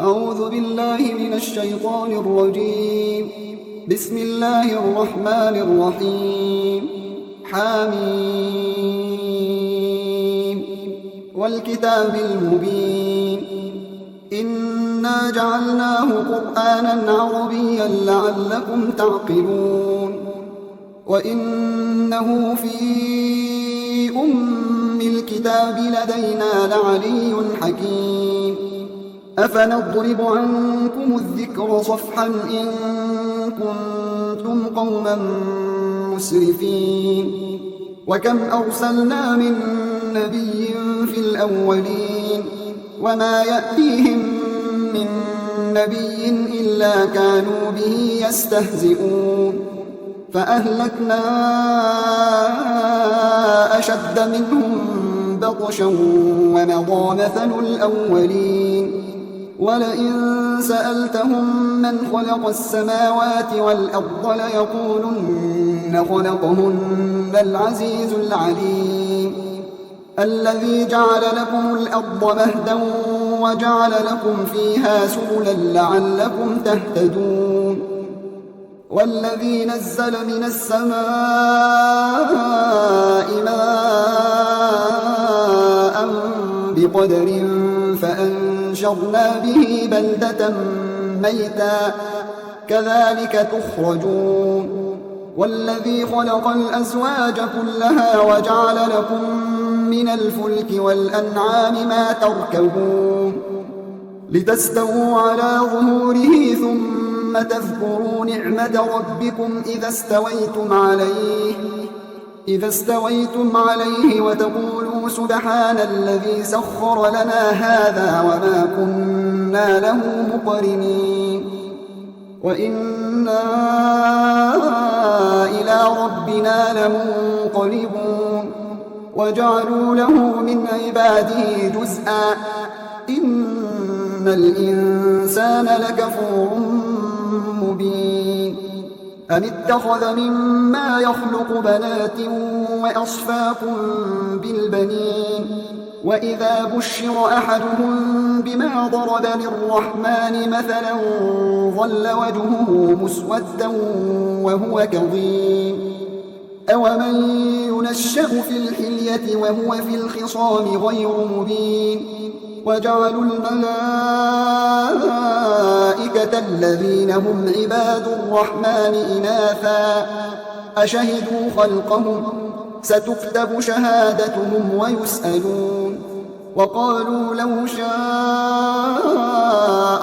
أعوذ بالله من الشيطان الرجيم. بسم الله الرحمن الرحيم. حميم والكتاب المبين. إنا جعلناه قرآنا عربيا لعلكم تعقلون. وإنه في أم الكتاب لدينا لعلي حكيم. أفنضرب عنكم الذكر صفحا إن كنتم قوما مسرفين. وكم أرسلنا من نبي في الأولين وما يأتيهم من نبي إلا كانوا به يستهزئون. فأهلكنا أشد منهم بطشا ومضى مثل الأولين. ولئن سألتهم من خلق السماوات والأرض ليقولن خلقهن العزيز العليم. الذي جعل لكم الأرض مهدا وجعل لكم فيها سبلا لعلكم تهتدون. والذي نزل من السماء ماء بقدر فأنشرنا به بلدة ميتا كذلك تخرجون. والذي خلق الأزواج كلها وجعل لكم من الفلك والأنعام ما تركبون لتستووا على ظهوره ثم تذكروا نعمة ربكم إذا استويتم عليه وتقولوا سبحان الذي سخر لنا هذا وما كنا له مقرنين. وإنا إلى ربنا لمنقلبون. وجعلوا له من عباده جزءا إن الإنسان لكفور مبين. أم اتخذ مما يخلق بنات وأصفاكم بالبنين. وإذا بشر أحدهم بما ضرب للرحمن مثلا ظل وجهه مسودا وهو كظيم. أومن ينشأ في الحلية وهو في الخصام غير مبين. وجعلوا الملائكة الذين هم عباد الرحمن إناثا أشهدوا خلقهم ستكتب شهادتهم ويسألون. وقالوا لو شاء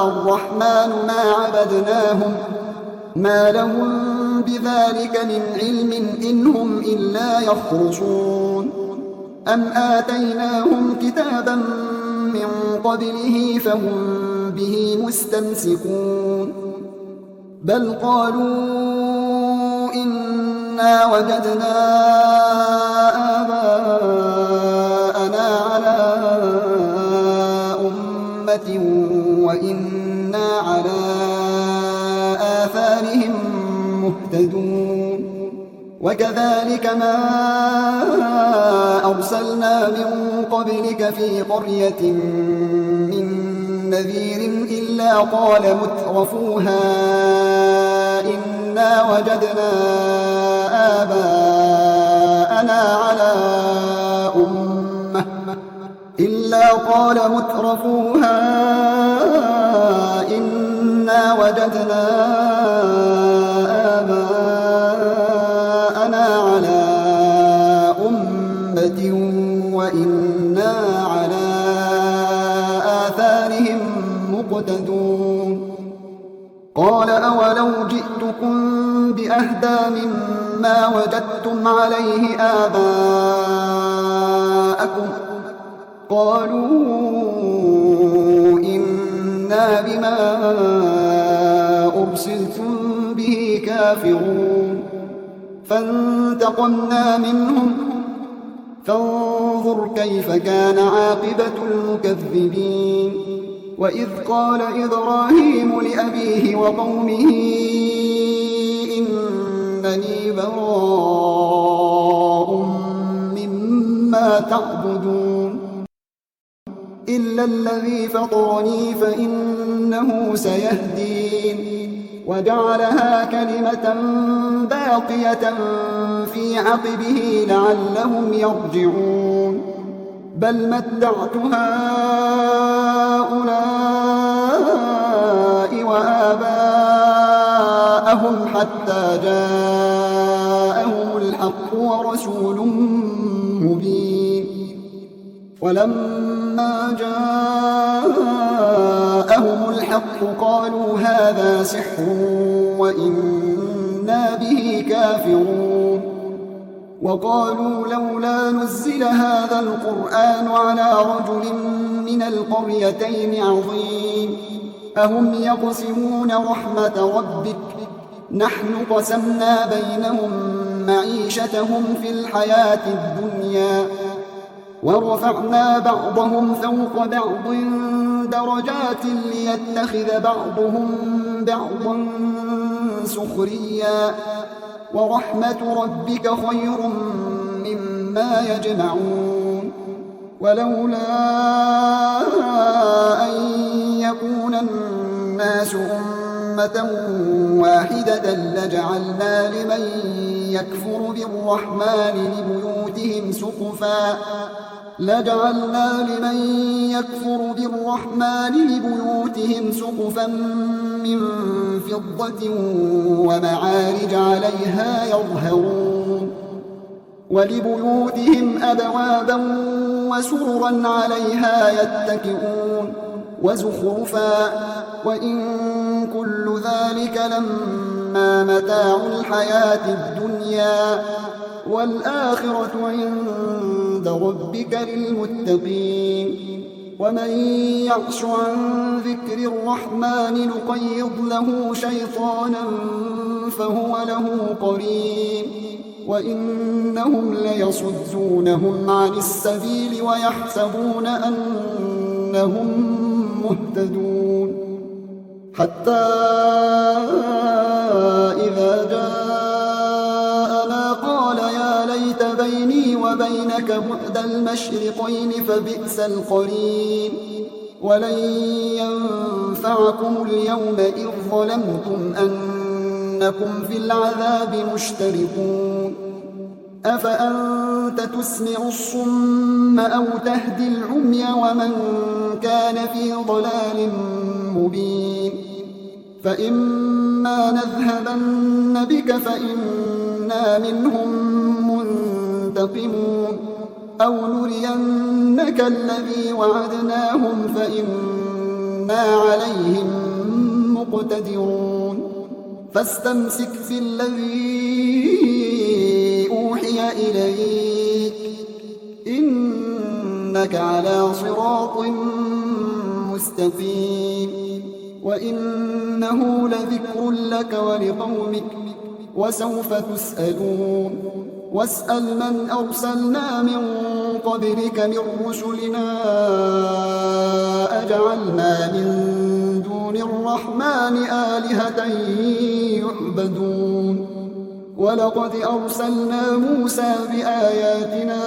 الرحمن ما عبدناهم ما لهم بذلك من علم إن هم إلا يخرصون. أم آتيناهم كتابا من قبله فهم به مستمسكون. بل قالوا إنا وجدنا آباءنا على أمة وإنا على آثارهم مهتدون. وكذلك ما أرسلنا من قبلك في قرية من نذير إلا قال مترفوها إنا وجدنا آباءنا على أمة وإنا على آثارهم مقتدون. قال أولو جئتكم بأهدى مما وجدتم عليه آباءكم قالوا إنا بما أرسلتم به كافرون. فانتقمنا منهم فانظر كيف كان عاقبة المكذبين. وإذ قال إبراهيم لأبيه وقومه إنني براء مما تعبدون إلا الذي فطرني فإن إنه سيهدين وجعلها كلمة باقية في عقبه لعلهم يرجعون بل متعت هؤلاء وآباءهم حتى جاءهم الحق ورسول مبين ولما جاءهم الحق قالوا هذا سحر وإنا به كافرون وقالوا لولا نزل هذا القرآن على رجل من القريتين عظيم أهم يقسمون رحمة ربك نحن قسمنا بينهم معيشتهم في الحياة الدنيا ورفعنا بعضهم فوق بعض درجات ليتخذ بعضهم بعضا سخريا ورحمة ربك خير مما يجمعون ولولا أن يكون الناس أمة واحدة لجعلنا لمن يكفر بالرحمن لبيوتهم سقفا من فضة ومعارج عليها يظهرون ولبيوتهم أبوابا وسررا عليها يتكئون وزخرفا وإن كل ذلك لما متاع الحياة الدنيا والآخرة عند ربك للمتقين ومن يعش عن ذكر الرحمن نقيض له شيطانا فهو له قرين وإنهم ليصدونهم عن السبيل ويحسبون أنهم مهتدون حتى إذا جاءنا قال يا ليت بيني وبينك بعد المشرقين فبئس القرين ولن ينفعكم اليوم إذ ظلمتم أنكم في العذاب مشتركون أفأنت تسمع الصم أو تهدي العمي ومن كان في ضلال مبين فإما نذهبن بك فإنا منهم منتقمون أو نرينك الذي وعدناهم فإنا عليهم مقتدرون فاستمسك في الذي أوحي إليك إنك على صراط مستقيم وإنه لذكر لك ولقومك وسوف تسألون واسأل من أرسلنا من قبلك من رسلنا أجعلنا من دون الرحمن آلهة يعبدون ولقد أرسلنا موسى بآياتنا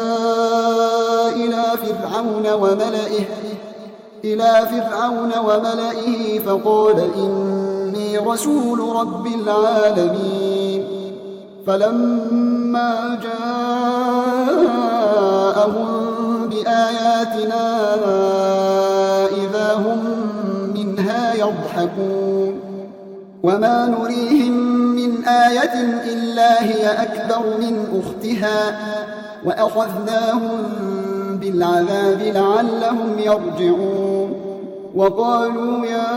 إلى فرعون وملئه فقال إني رسول رب العالمين فلما جاءهم بآياتنا إذا هم منها يضحكون وما نريهم من آية إلا هي أكبر من أختها وأخذناهم بالعذاب لعلهم يرجعون وقالوا يا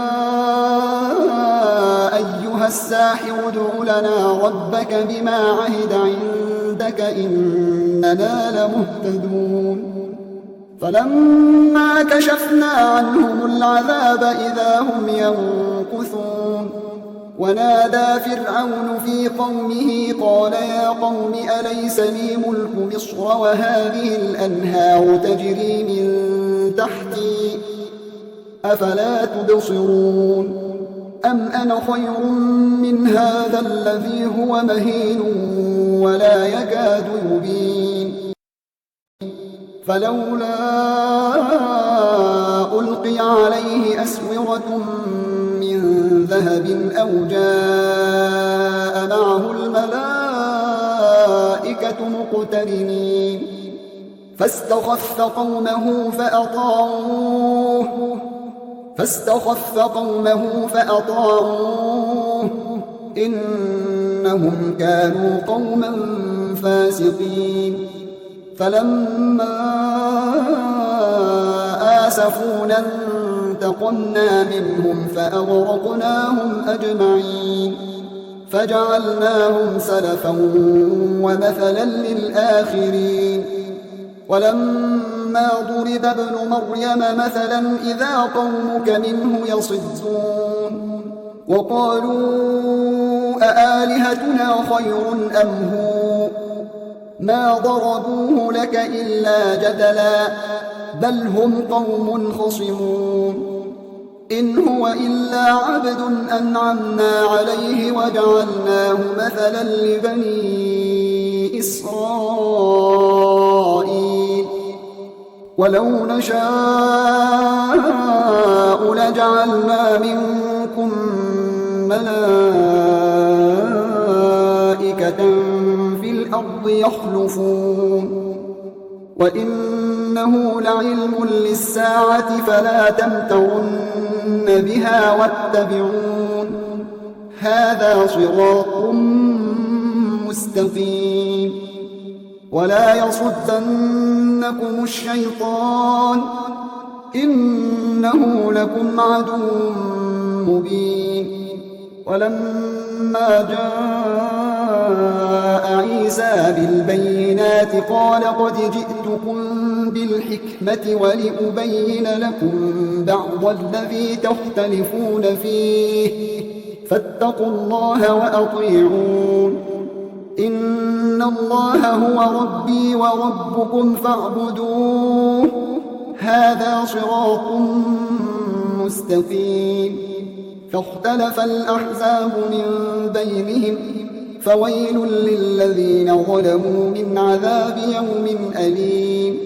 أيها الساحر ادع لنا ربك بما عهد عندك إننا لمهتدون فلما كشفنا عنهم العذاب إذا هم ينكثون ونادى فرعون في قومه قال يا قوم أليس لي ملك مصر وهذه الأنهار تجري من تحتي أفلا تبصرون أم أنا خير من هذا الذي هو مهين ولا يكاد يبين فلولا ألقي عليه أسورة من ذهب أو جاء معه الملائكة مقترنين فاستخف قومه فأطاعوه إنهم كانوا قوما فاسقين فلما آسفونا انتقمنا منهم فأغرقناهم أجمعين فجعلناهم سلفا ومثلا للآخرين ولما ضرب ابن مريم مثلا إذا قومك منه يصدون وقالوا أآلهتنا خير أم هو ما ضربوه لك إلا جدلا بل هم قوم خصمون إن هو إلا عبد أنعمنا عليه وجعلناه مثلا لبني إسرائيل ولو نشاء لجعلنا منكم ملائكة في الأرض يخلفون وإنه لعلم للساعة فلا تمترن بها واتبعون هذا صراط مستقيم ولا يصدنكم الشيطان إنه لكم عدو مبين ولما جاء عيسى بالبينات قال قد جئتكم بالحكمة ولأبين لكم بعض الذي تختلفون فيه فاتقوا الله وأطيعون إن الله هو ربي وربكم فاعبدوه هذا صراط مستقيم فاختلف الأحزاب من بينهم فويل للذين ظلموا من عذاب يوم أليم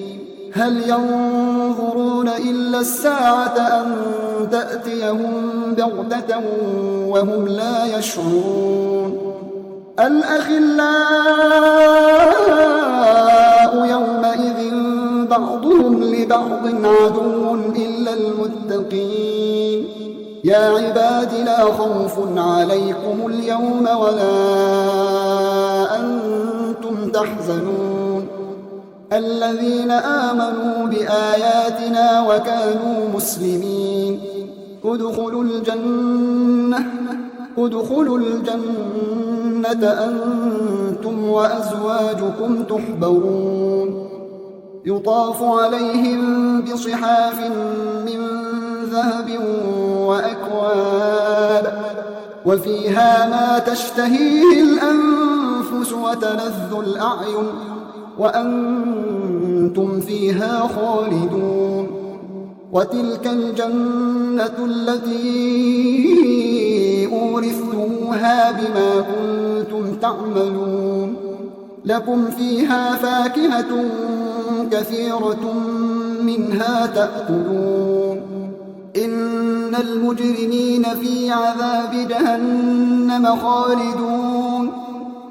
هل ينظرون إلا الساعة أن تأتيهم بغتة وهم لا يشعرون الأخلاء يومئذ بعضهم لبعض عدو إلا المتقين يا عباد لا خوف عليكم اليوم ولا أنتم تحزنون الذين آمنوا بآياتنا وكانوا مسلمين ادخلوا الجنة أنتم وأزواجكم تحبرون يطاف عليهم بصحاف من ذهب وأكواب وفيها ما تشتهيه الأنفس وتلذ الأعين وأنتم فيها خالدون وتلك الجنة التي أورثتموها بما كنتم تعملون لكم فيها فاكهة كثيرة منها تأكلون إن المجرمين في عذاب جهنم خالدون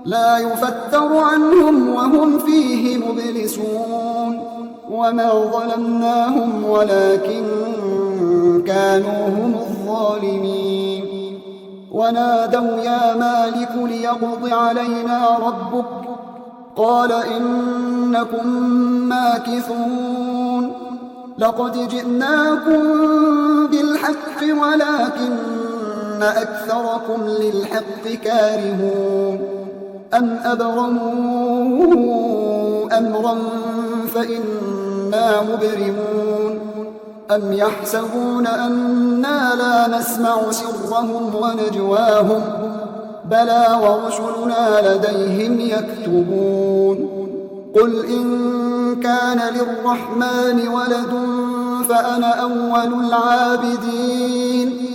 لا يفتر عنهم وهم فيه مبلسون وما ظلمناهم ولكن كانوا هم الظالمين ونادوا يا مالك ليقض علينا ربك قال إنكم ماكثون لقد جئناكم بالحق ولكن أكثركم للحق كارهون أم أبرموا أمرا فإنا مبرمون أم يحسبون أنا لا نسمع سرهم ونجواهم بلى ورسلنا لديهم يكتبون قل إن كان للرحمن ولد فأنا أول العابدين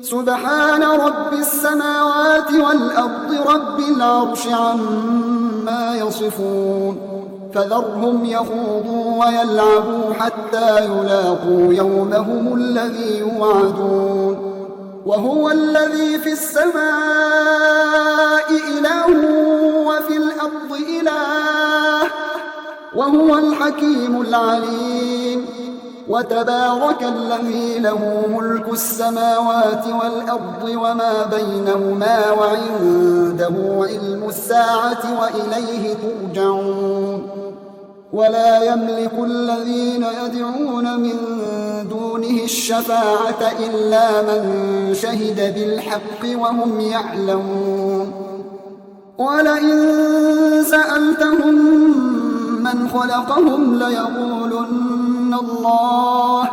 سبحان رب السماوات والأرض رب العرش عما يصفون فذرهم يخوضوا ويلعبوا حتى يلاقوا يومهم الذي يوعدون وهو الذي في السماء إله وفي الأرض إله وهو الحكيم العليم وتبارك الذي له ملك السماوات والأرض وما بينهما وعنده علم الساعة وإليه ترجعون ولا يملك الذين يدعون من دونه الشفاعة إلا من شهد بالحق وهم يعلمون ولئن سألتهم من خلقهم ليقولن الله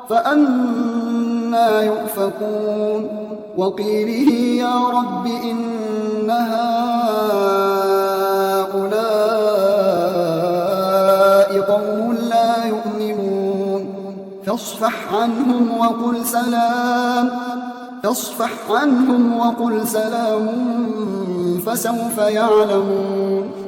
فأنى يؤفكون وقيله يا رب إن هؤلاء قوم لا يؤمنون فاصفح عنهم وقل سلام فسوف يعلمون